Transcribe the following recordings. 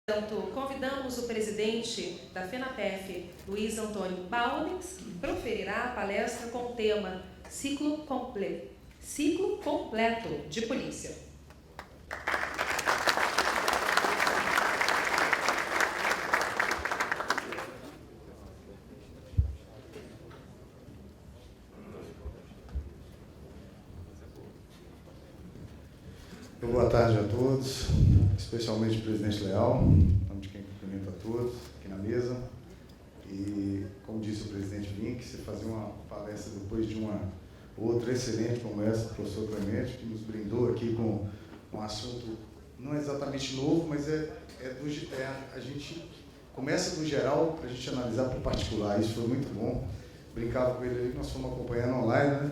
Portanto, convidamos o presidente da FENAPEF, Luiz Antônio Baumes, que proferirá a palestra com o tema Ciclo Completo de Polícia. Boa tarde a todos, especialmente o presidente Leal, em nome de quem cumprimento a todos aqui na mesa. E, como disse o presidente Vink, você fazer uma palestra depois de uma outra excelente como essa do professor Clemente, que nos brindou aqui com um assunto não exatamente novo, mas a gente começa do geral para a gente analisar para o particular. Isso foi muito bom. Brincava com ele ali, nós fomos acompanhando online, né?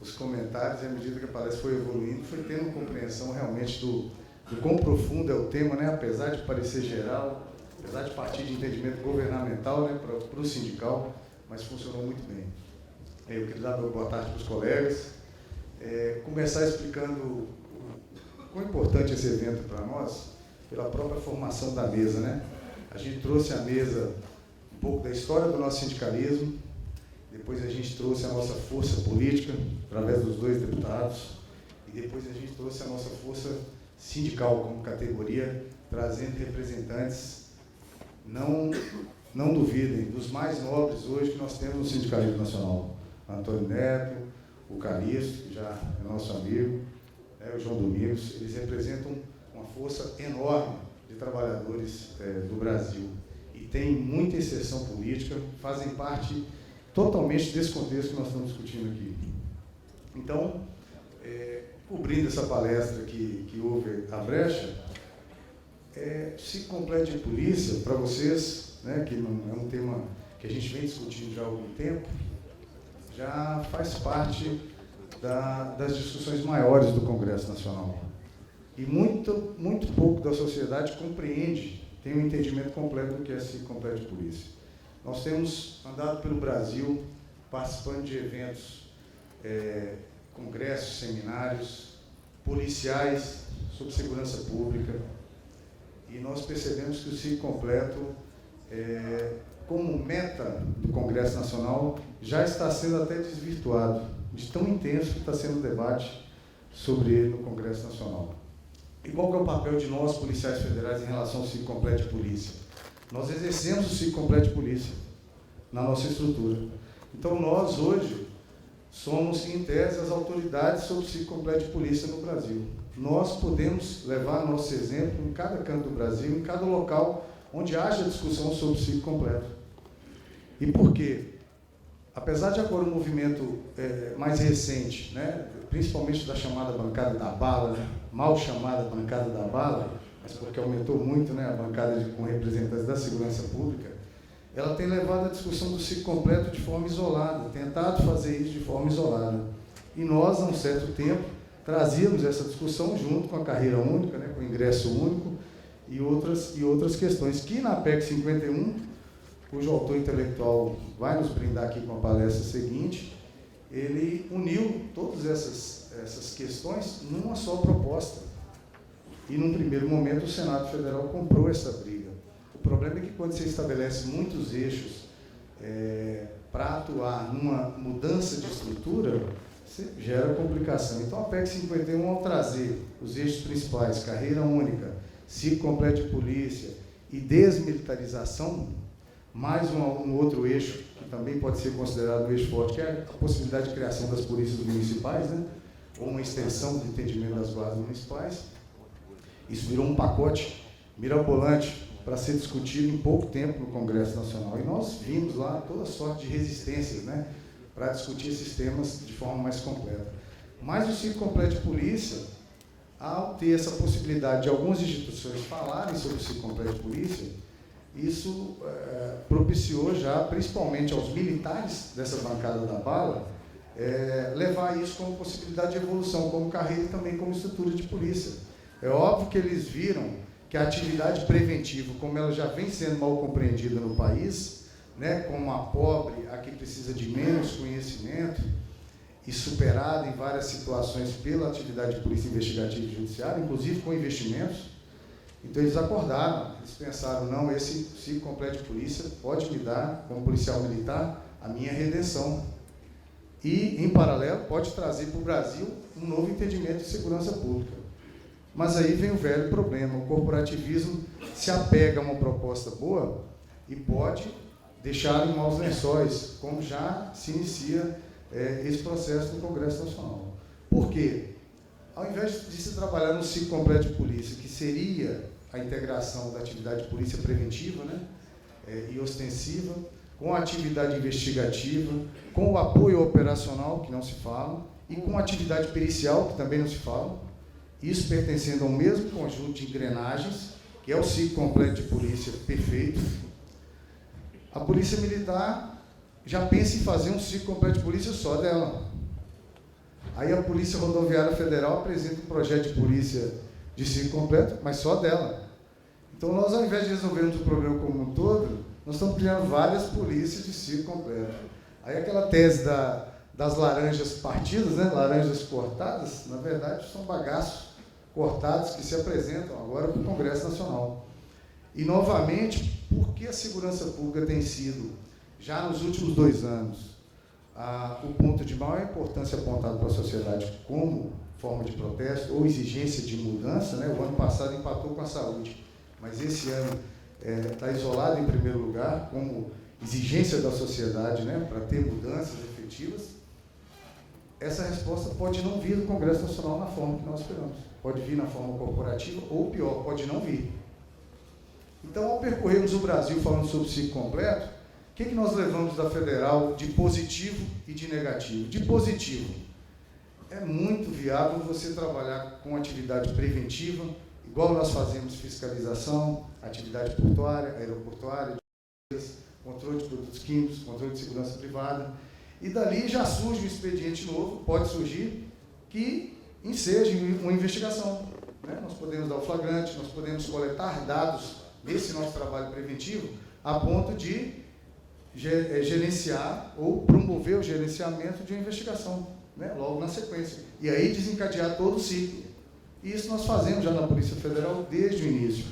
Os comentários, e à medida que a palestra foi evoluindo, foi tendo compreensão realmente do quão profundo é o tema, né? Apesar de parecer geral, apesar de partir de entendimento governamental, né, para o sindical, mas funcionou muito bem. Eu queria dar uma boa tarde para os colegas, começar explicando o quão importante esse evento para nós, pela própria formação da mesa, né? A gente trouxe à mesa um pouco da história do nosso sindicalismo. Depois a gente trouxe a nossa força política, através dos 2 deputados, e depois a gente trouxe a nossa força sindical como categoria, trazendo representantes, não duvidem, dos mais nobres hoje que nós temos no sindicalismo nacional. Antônio Neto, o Calixto, que já é nosso amigo, o João Domingos, eles representam uma força enorme de trabalhadores do Brasil. E tem muita inserção política, fazem parte totalmente desse contexto que nós estamos discutindo aqui. Então, cobrindo essa palestra que houve a brecha, Ciclo Completo de Polícia, para vocês, né, que não é um tema que a gente vem discutindo já há algum tempo, já faz parte das discussões maiores do Congresso Nacional. E muito pouco da sociedade compreende, tem um entendimento completo do que é Ciclo Completo de Polícia. Nós temos andado pelo Brasil, participando de eventos, congressos, seminários, policiais sobre segurança pública, e nós percebemos que o ciclo completo, como meta do Congresso Nacional, já está sendo até desvirtuado, de tão intenso que está sendo o debate sobre ele no Congresso Nacional. E qual que é o papel de nós, policiais federais, em relação ao ciclo completo de polícia? Nós exercemos o ciclo completo de polícia na nossa estrutura. Então, nós, hoje, somos, em tese, as autoridades sobre o ciclo completo de polícia no Brasil. Nós podemos levar nosso exemplo em cada canto do Brasil, em cada local onde haja discussão sobre o ciclo completo. E por quê? Apesar de agora um movimento mais recente, né, principalmente da chamada bancada da bala, né, mal chamada bancada da bala, mas porque aumentou muito, né, a bancada com representantes da segurança pública, ela tem levado a discussão do ciclo completo de forma isolada, tentado fazer isso de forma isolada. E nós, há um certo tempo, trazíamos essa discussão junto com a carreira única, né, com o ingresso único e outras questões, que na PEC 51, cujo autor intelectual vai nos brindar aqui com a palestra seguinte, ele uniu todas essas questões numa só proposta. E, num primeiro momento, o Senado Federal comprou essa briga. O problema é que, quando você estabelece muitos eixos para atuar numa mudança de estrutura, você gera complicação. Então, a PEC 51, ao trazer os eixos principais, carreira única, ciclo completo de polícia e desmilitarização, mais um outro eixo, que também pode ser considerado um eixo forte, que é a possibilidade de criação das polícias municipais, né? Ou uma extensão do entendimento das guardas municipais. Isso virou um pacote mirabolante para ser discutido em pouco tempo no Congresso Nacional. E nós vimos lá toda sorte de resistências, né, para discutir esses temas de forma mais completa. Mas o ciclo completo de polícia, ao ter essa possibilidade de algumas instituições falarem sobre o ciclo completo de polícia, isso propiciou já, principalmente aos militares dessa bancada da bala, levar isso como possibilidade de evolução, como carreira e também como estrutura de polícia. É óbvio que eles viram que a atividade preventiva, como ela já vem sendo mal compreendida no país, né, como a pobre, a que precisa de menos conhecimento, e superada em várias situações pela atividade de polícia investigativa e judiciária, inclusive com investimentos, Então, eles acordaram, eles pensaram, não, esse ciclo completo de polícia pode me dar, como policial militar, a minha redenção. E, em paralelo, pode trazer para o Brasil um novo entendimento de segurança pública. Mas aí vem o velho problema, o corporativismo se apega a uma proposta boa e pode deixar em maus lençóis, como já se inicia esse processo no Congresso Nacional. Por quê? Ao invés de se trabalhar no ciclo completo de polícia, que seria a integração da atividade de polícia preventiva, né, e ostensiva, com a atividade investigativa, com o apoio operacional, que não se fala, e com a atividade pericial, que também não se fala, isso pertencendo ao mesmo conjunto de engrenagens, que é o ciclo completo de polícia perfeito. A Polícia Militar já pensa em fazer um ciclo completo de polícia só dela. Aí a Polícia Rodoviária Federal apresenta um projeto de polícia de ciclo completo, mas só dela. Então, nós, ao invés de resolvermos o problema como um todo, nós estamos criando várias polícias de ciclo completo. Aí aquela tese das laranjas partidas, né, laranjas cortadas, na verdade, são bagaços cortados que se apresentam agora para o Congresso Nacional. E, novamente, por que a segurança pública tem sido, já nos últimos 2 anos, o ponto de maior importância apontado para a sociedade como forma de protesto ou exigência de mudança, né? O ano passado empatou com a saúde, mas esse ano está isolado em primeiro lugar como exigência da sociedade, né? Para ter mudanças efetivas. Essa resposta pode não vir do Congresso Nacional na forma que nós esperamos. Pode vir na forma corporativa ou, pior, pode não vir. Então, ao percorrermos o Brasil falando sobre o ciclo completo, o que nós levamos da Federal de positivo e de negativo? De positivo, é muito viável você trabalhar com atividade preventiva, igual nós fazemos fiscalização, atividade portuária, aeroportuária, controle de produtos químicos, controle de segurança privada, e dali já surge um expediente novo, pode surgir, que enseje uma investigação. Né? Nós podemos dar o flagrante, nós podemos coletar dados nesse nosso trabalho preventivo, a ponto de gerenciar ou promover o gerenciamento de uma investigação, né, logo na sequência. E aí desencadear todo o ciclo. E isso nós fazemos já na Polícia Federal desde o início.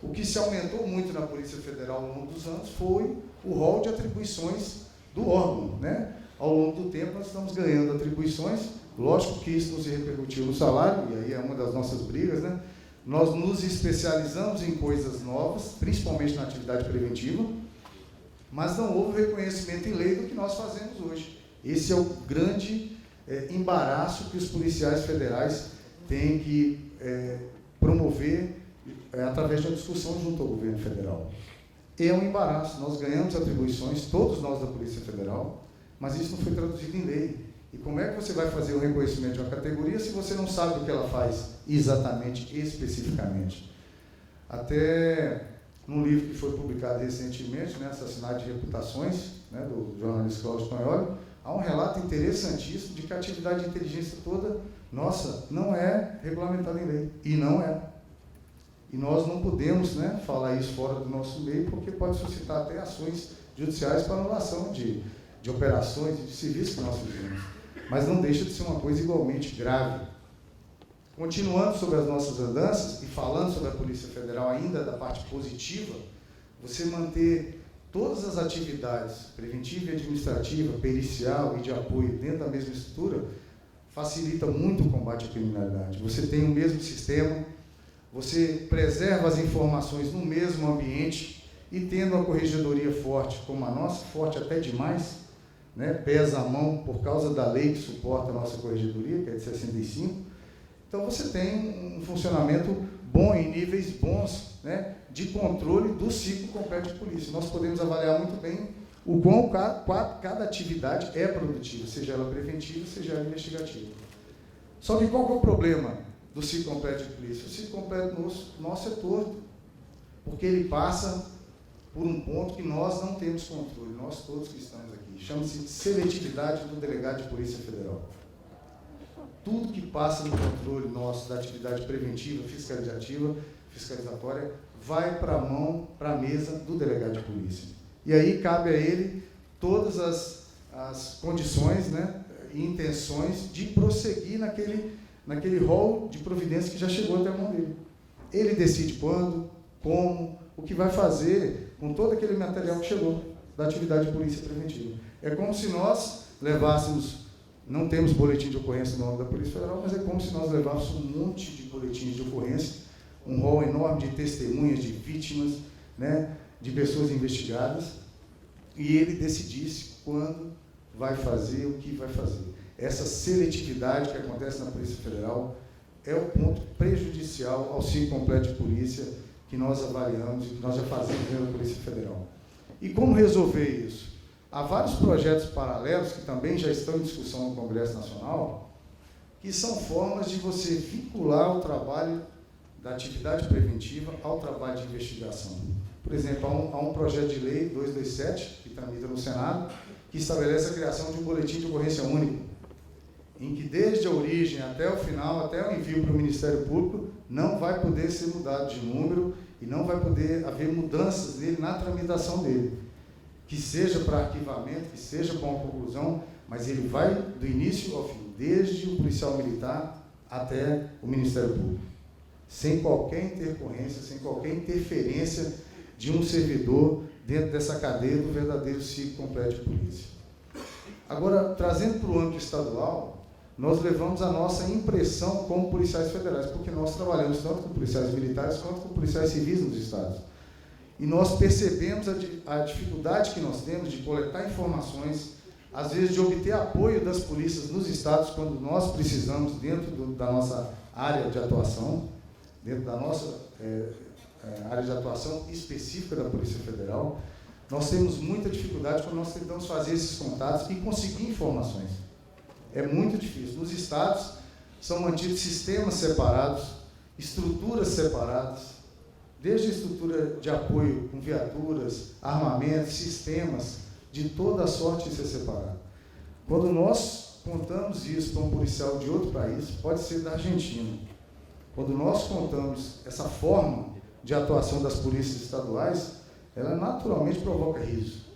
O que se aumentou muito na Polícia Federal ao longo dos anos foi o rol de atribuições do órgão. Né? Ao longo do tempo nós estamos ganhando atribuições, lógico que isso não se repercutiu no salário, e aí é uma das nossas brigas, né? Nós nos especializamos em coisas novas, principalmente na atividade preventiva, mas não houve reconhecimento em lei do que nós fazemos hoje. Esse é o grande embaraço que os policiais federais têm que promover através de uma discussão junto ao governo federal. É um embaraço, nós ganhamos atribuições, todos nós da Polícia Federal, mas isso não foi traduzido em lei. E como é que você vai fazer o reconhecimento de uma categoria se você não sabe o que ela faz exatamente, especificamente? Até num livro que foi publicado recentemente, né, Assassinato de Reputações, né, do jornalista Cláudio Tonholi, há um relato interessantíssimo de que a atividade de inteligência toda, nossa, não é regulamentada em lei. E não é. E nós não podemos, né, falar isso fora do nosso meio, porque pode suscitar até ações judiciais para anulação de operações e de serviços que nós fizemos. Mas não deixa de ser uma coisa igualmente grave. Continuando sobre as nossas andanças e falando sobre a Polícia Federal ainda da parte positiva, você manter todas as atividades, preventiva e administrativa, pericial e de apoio dentro da mesma estrutura, facilita muito o combate à criminalidade. Você tem o mesmo sistema, você preserva as informações no mesmo ambiente e tendo uma corregedoria forte como a nossa, forte até demais, né, pesa a mão por causa da lei que suporta a nossa corregedoria, que é de 65, então você tem um funcionamento bom, em níveis bons, né, de controle do ciclo completo de polícia. Nós podemos avaliar muito bem o quão cada atividade é produtiva, seja ela preventiva, seja ela investigativa. Só que qual que é o problema do ciclo completo de polícia? O ciclo completo nosso é torto, porque ele passa por um ponto que nós não temos controle, nós todos que estamos aqui. Chama-se seletividade do delegado de Polícia Federal. Tudo que passa no controle nosso da atividade preventiva, fiscalizatória, vai para a mesa do delegado de polícia. E aí cabe a ele todas as condições, né, e intenções de prosseguir naquele rol de providência que já chegou até a mão dele. Ele decide quando, como, o que vai fazer com todo aquele material que chegou da atividade de polícia preventiva. É como se nós levássemos, não temos boletim de ocorrência no âmbito da Polícia Federal, mas é como se nós levássemos um monte de boletins de ocorrência, um rol enorme de testemunhas, de vítimas, né, de pessoas investigadas, e ele decidisse quando vai fazer, o que vai fazer. Essa seletividade que acontece na Polícia Federal é o ponto prejudicial ao ciclo completo de polícia que nós avaliamos e que nós já fazemos dentro da Polícia Federal. E como resolver isso? Há vários projetos paralelos que também já estão em discussão no Congresso Nacional, que são formas de você vincular o trabalho da atividade preventiva ao trabalho de investigação. Por exemplo, há um projeto de lei 227, que tramita no Senado, que estabelece a criação de um boletim de ocorrência único, em que desde a origem até o final, até o envio para o Ministério Público, não vai poder ser mudado de número e não vai poder haver mudanças nele na tramitação dele. Que seja para arquivamento, que seja para uma conclusão, mas ele vai do início ao fim, desde o policial militar até o Ministério Público, sem qualquer intercorrência, sem qualquer interferência de um servidor dentro dessa cadeia do verdadeiro ciclo completo de polícia. Agora, trazendo para o âmbito estadual, nós levamos a nossa impressão como policiais federais, porque nós trabalhamos tanto com policiais militares quanto com policiais civis nos estados. E nós percebemos a dificuldade que nós temos de coletar informações, às vezes de obter apoio das polícias nos estados, quando nós precisamos, dentro da nossa área de atuação, dentro da nossa área de atuação específica da Polícia Federal, nós temos muita dificuldade quando nós tentamos fazer esses contatos e conseguir informações. É muito difícil. Nos estados, são mantidos sistemas separados, estruturas separadas, desde a estrutura de apoio com viaturas, armamentos, sistemas, de toda a sorte isso é separado. Quando nós contamos isso para um policial de outro país, pode ser da Argentina, quando nós contamos essa forma de atuação das polícias estaduais, ela naturalmente provoca riso.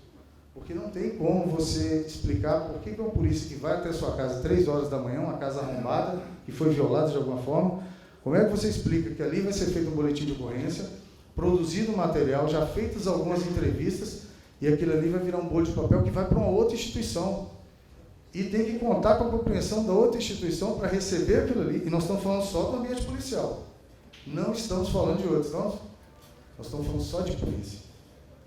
Porque não tem como você explicar por que uma polícia que vai até a sua casa 3 horas da manhã, uma casa arrombada, que foi violada de alguma forma, como é que você explica que ali vai ser feito um boletim de ocorrência, produzido material, já feitas algumas entrevistas, e aquilo ali vai virar um bolo de papel que vai para uma outra instituição. E tem que contar com a compreensão da outra instituição para receber aquilo ali. E nós estamos falando só do ambiente policial. Não estamos falando de outros, nós estamos falando só de polícia.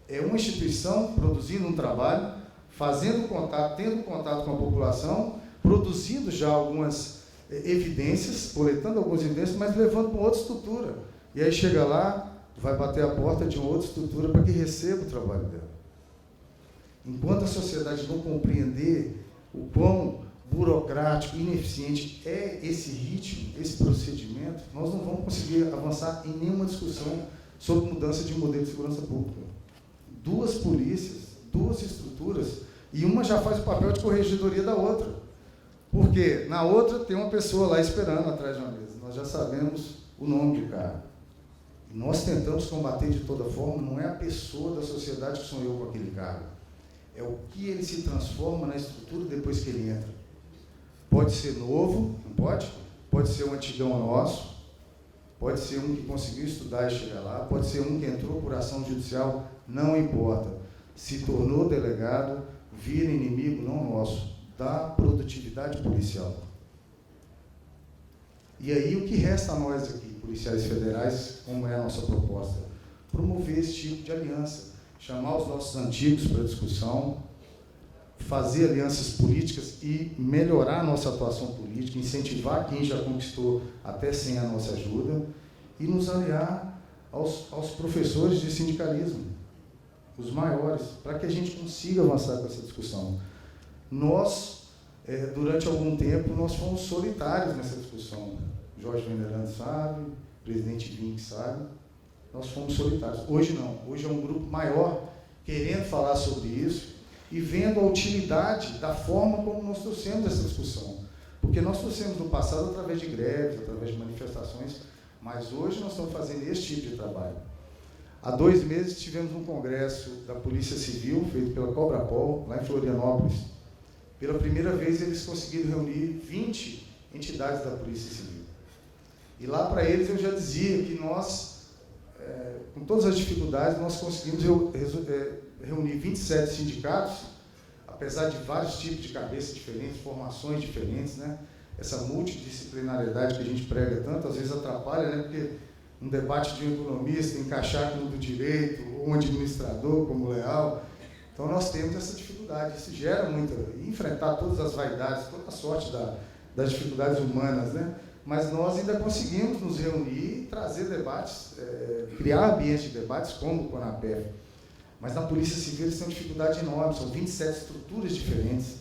É uma instituição produzindo um trabalho, fazendo contato, tendo contato com a população, produzindo já algumas evidências, coletando algumas evidências, mas levando para uma outra estrutura. E aí chega lá, vai bater a porta de uma outra estrutura para que receba o trabalho dela. Enquanto a sociedade não compreender o quão burocrático, ineficiente é esse ritmo, esse procedimento, nós não vamos conseguir avançar em nenhuma discussão sobre mudança de modelo de segurança pública. 2 polícias, 2 estruturas, e uma já faz o papel de corregedoria da outra. Porque na outra tem uma pessoa lá esperando atrás de uma mesa. Nós já sabemos o nome do cara. E nós tentamos combater de toda forma, não é a pessoa da sociedade que sonhou com aquele cargo. É o que ele se transforma na estrutura depois que ele entra. Pode ser novo, não pode? Pode ser um antigão nosso, pode ser um que conseguiu estudar e chegar lá, pode ser um que entrou por ação judicial, não importa. Se tornou delegado, vira inimigo, não nosso, da produtividade policial. E aí o que resta a nós aqui, policiais federais, como é a nossa proposta? Promover esse tipo de aliança, chamar os nossos antigos para discussão, fazer alianças políticas e melhorar a nossa atuação política, incentivar quem já conquistou até sem a nossa ajuda e nos aliar aos professores de sindicalismo, os maiores, para que a gente consiga avançar com essa discussão. Nós, durante algum tempo, nós fomos solitários nessa discussão. Jorge Venerando sabe, o presidente Vink sabe, nós fomos solitários. Hoje não, hoje é um grupo maior querendo falar sobre isso e vendo a utilidade da forma como nós trouxemos essa discussão. Porque nós trouxemos no passado através de greves, através de manifestações, mas hoje nós estamos fazendo esse tipo de trabalho. Há 2 meses tivemos um congresso da Polícia Civil, feito pela Cobrapol, lá em Florianópolis. Pela primeira vez eles conseguiram reunir 20 entidades da Polícia Civil. E lá para eles eu já dizia que nós, com todas as dificuldades, nós conseguimos reunir 27 sindicatos, apesar de vários tipos de cabeças diferentes, formações diferentes, né? Essa multidisciplinariedade que a gente prega tanto, às vezes atrapalha, né? Porque um debate de um economista encaixar com o do direito, ou um administrador como o Leal. Então nós temos essa dificuldade, isso gera muito, enfrentar todas as vaidades, toda a sorte das dificuldades humanas, né? Mas nós ainda conseguimos nos reunir e trazer debates, criar ambientes de debates como o CONAPEF. Mas na Polícia Civil eles têm uma dificuldade enorme, são 27 estruturas diferentes,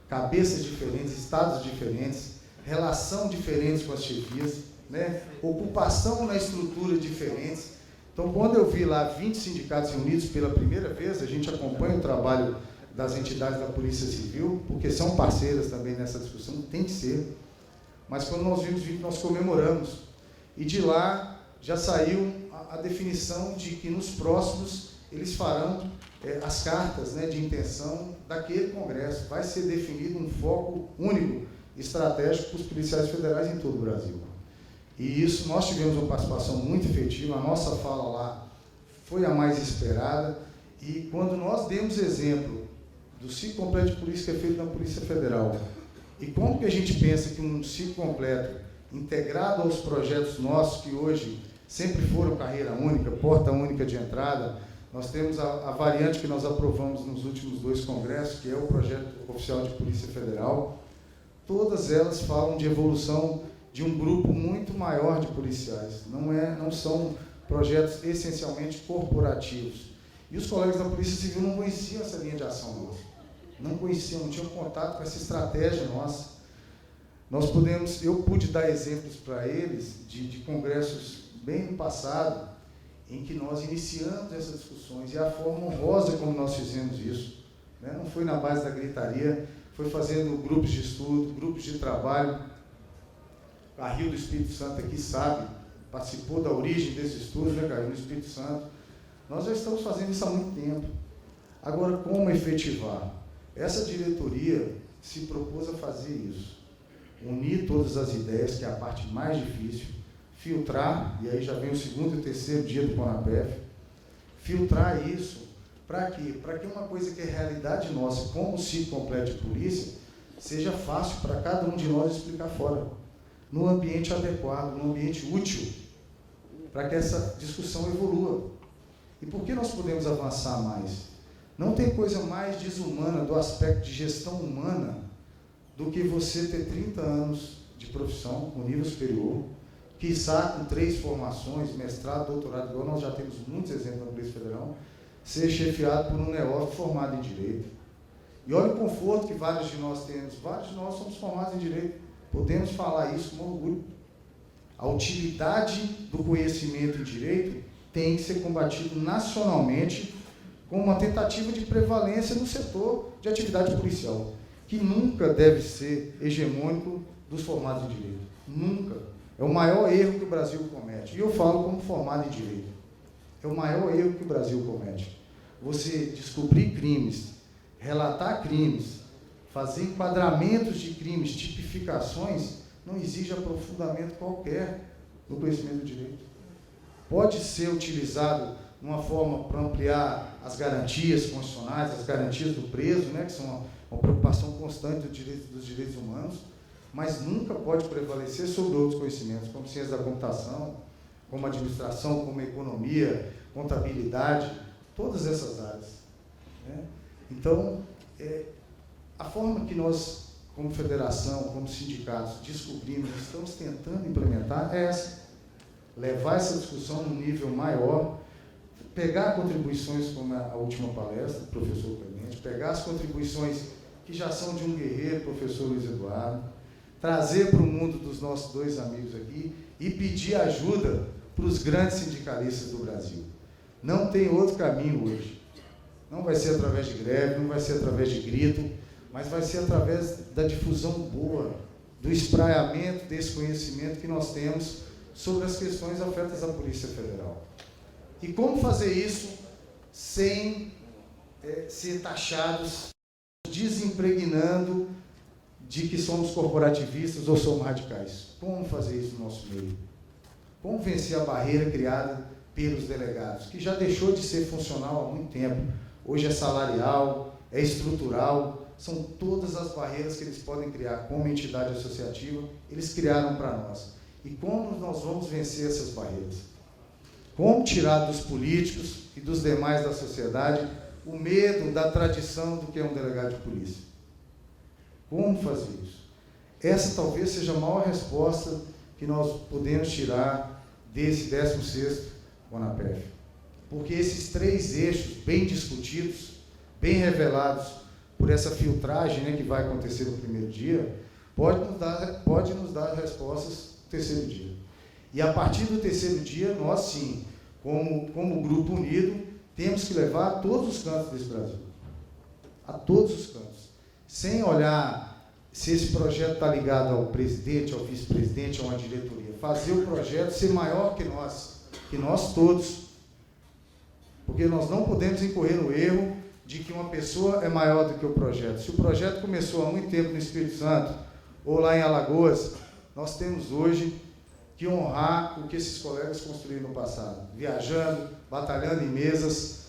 cabeças diferentes, estados diferentes, relação diferentes com as chefias, né? Ocupação na estrutura diferentes. Então, quando eu vi lá 20 sindicatos reunidos pela primeira vez, a gente acompanha o trabalho das entidades da Polícia Civil, porque são parceiras também nessa discussão, tem que ser. Mas quando nós vimos 20, nós comemoramos. E de lá já saiu a definição de que nos próximos eles farão as cartas, né, de intenção daquele Congresso. Vai ser definido um foco único, estratégico para os policiais federais em todo o Brasil. E isso, nós tivemos uma participação muito efetiva, a nossa fala lá foi a mais esperada, e quando nós demos exemplo do ciclo completo de polícia que é feito na Polícia Federal, e como que a gente pensa que um ciclo completo, integrado aos projetos nossos, que hoje sempre foram carreira única, porta única de entrada, nós temos a variante que nós aprovamos nos últimos 2 congressos, que é o projeto oficial de Polícia Federal, todas elas falam de evolução de um grupo muito maior de policiais. Não são projetos essencialmente corporativos. E os colegas da Polícia Civil não conheciam essa linha de ação nossa. Não conheciam, não tinham contato com essa estratégia nossa. Eu pude dar exemplos para eles de congressos bem no passado, em que nós iniciamos essas discussões, e a forma honrosa como nós fizemos isso, né? Não foi na base da gritaria, foi fazendo grupos de estudo, grupos de trabalho. A Rio do Espírito Santo aqui sabe, participou da origem desse estudo, né, Rio do Espírito Santo. Nós já estamos fazendo isso há muito tempo. Agora, como efetivar? Essa diretoria se propôs a fazer isso. Unir todas as ideias, que é a parte mais difícil, filtrar, e aí já vem o 2º e 3º dia do CONAPEF, filtrar isso, para quê? Para que uma coisa que é realidade nossa, como o ciclo completo de polícia, seja fácil para cada um de nós explicar fora, no ambiente adequado, no ambiente útil, para que essa discussão evolua. E por que nós podemos avançar mais? Não tem coisa mais desumana do aspecto de gestão humana do que você ter 30 anos de profissão, com nível superior, quiçá com 3 formações, mestrado, doutorado, igual nós já temos muitos exemplos na Polícia Federal, ser chefiado por um neófito formado em Direito. E olha o conforto que vários de nós temos. Vários de nós somos formados em Direito. Podemos falar isso com orgulho. A utilidade do conhecimento em Direito tem que ser combatido nacionalmente com uma tentativa de prevalência no setor de atividade policial, que nunca deve ser hegemônico dos formados em Direito. Nunca. É o maior erro que o Brasil comete. E eu falo como formado em Direito. É o maior erro que o Brasil comete. Você descobrir crimes, relatar crimes, fazer enquadramentos de crimes, tipificações, não exige aprofundamento qualquer no conhecimento do direito. Pode ser utilizado de uma forma para ampliar as garantias constitucionais, as garantias do preso, né, que são uma preocupação constante dos direitos humanos, mas nunca pode prevalecer sobre outros conhecimentos, como ciência da computação, como administração, como economia, contabilidade, todas essas áreas, né? Então, a forma que nós, como federação, como sindicatos, descobrimos, estamos tentando implementar é essa. Levar essa discussão num nível maior, pegar contribuições como a última palestra do professor Clemente, pegar as contribuições que já são de um guerreiro, professor Luiz Eduardo, trazer para o mundo dos nossos 2 amigos aqui e pedir ajuda para os grandes sindicalistas do Brasil. Não tem outro caminho hoje. Não vai ser através de greve, não vai ser através de grito, mas vai ser através da difusão boa, do espraiamento desse conhecimento que nós temos sobre as questões afetas à Polícia Federal. E como fazer isso sem ser taxados, desimpregnando de que somos corporativistas ou somos radicais? Como fazer isso no nosso meio? Como vencer a barreira criada pelos delegados, que já deixou de ser funcional há muito tempo. Hoje é salarial, é estrutural, são todas as barreiras que eles podem criar como entidade associativa, eles criaram para nós. E como nós vamos vencer essas barreiras? Como tirar dos políticos e dos demais da sociedade o medo da tradição do que é um delegado de polícia? Como fazer isso? Essa talvez seja a maior resposta que nós podemos tirar desse 16º CONAPEF. Porque esses 3 eixos bem discutidos, bem revelados por essa filtragem, né, que vai acontecer no primeiro dia, pode nos dar respostas no terceiro dia. E a partir do terceiro dia, nós sim, como grupo unido, temos que levar a todos os cantos desse Brasil. A todos os cantos. Sem olhar se esse projeto está ligado ao presidente, ao vice-presidente, a uma diretoria. Fazer o projeto ser maior que nós todos. Porque nós não podemos incorrer no erro de que uma pessoa é maior do que o projeto. Se o projeto começou há muito tempo no Espírito Santo, ou lá em Alagoas, nós temos hoje que honrar o que esses colegas construíram no passado. Viajando, batalhando em mesas,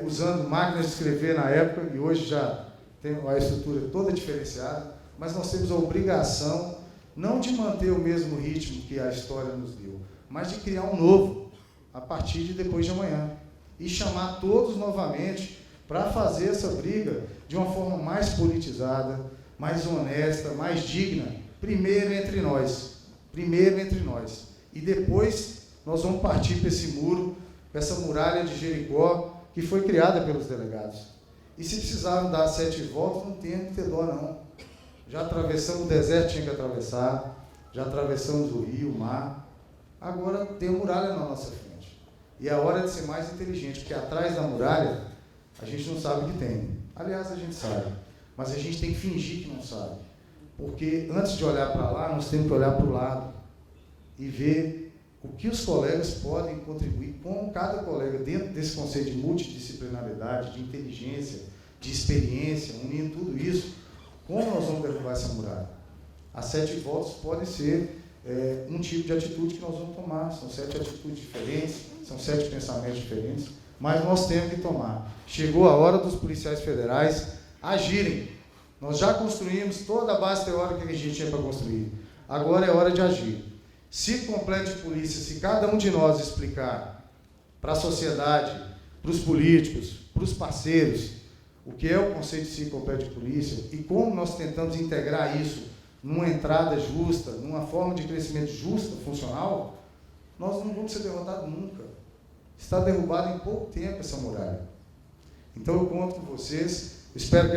usando máquinas de escrever na época, e hoje já tem a estrutura toda diferenciada, mas nós temos a obrigação, não de manter o mesmo ritmo que a história nos deu, mas de criar um novo, a partir de depois de amanhã. E chamar todos novamente para fazer essa briga de uma forma mais politizada, mais honesta, mais digna, primeiro entre nós. E depois nós vamos partir para esse muro, para essa muralha de Jericó, que foi criada pelos delegados. E se precisaram dar 7 voltas, não tem que ter dó, não. Já atravessamos o deserto, tinha que atravessar, já atravessamos o rio, o mar. Agora tem a muralha na nossa frente. E é a hora de ser mais inteligente, porque atrás da muralha a gente não sabe o que tem. Aliás, a gente sabe, mas a gente tem que fingir que não sabe. Porque antes de olhar para lá, nós temos que olhar para o lado e ver o que os colegas podem contribuir, como cada colega, dentro desse conceito de multidisciplinaridade, de inteligência, de experiência, unindo tudo isso, como nós vamos derrubar essa muralha? As 7 voltas podem ser um tipo de atitude que nós vamos tomar. São 7 atitudes diferentes, são 7 pensamentos diferentes, mas nós temos que tomar. Chegou a hora dos policiais federais agirem. Nós já construímos toda a base teórica que a gente tinha para construir. Agora é hora de agir. Ciclo completo de polícia, se cada um de nós explicar para a sociedade, para os políticos, para os parceiros, o que é o conceito de ciclo completo de polícia e como nós tentamos integrar isso numa entrada justa, numa forma de crescimento justa, funcional, nós não vamos ser derrotados nunca. Está derrubado em pouco tempo essa muralha. Então eu conto com vocês, espero que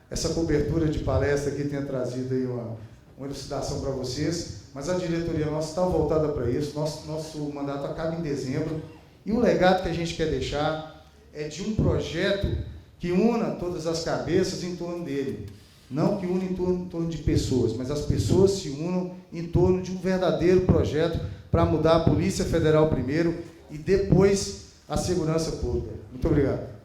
essa cobertura de palestra aqui tenha trazido aí uma elucidação para vocês, mas a diretoria nossa está voltada para isso, nosso mandato acaba em dezembro, e o legado que a gente quer deixar é de um projeto que una todas as cabeças em torno dele. Não que una em torno de pessoas, mas as pessoas se unam em torno de um verdadeiro projeto para mudar a Polícia Federal primeiro e depois a segurança pública. Muito obrigado.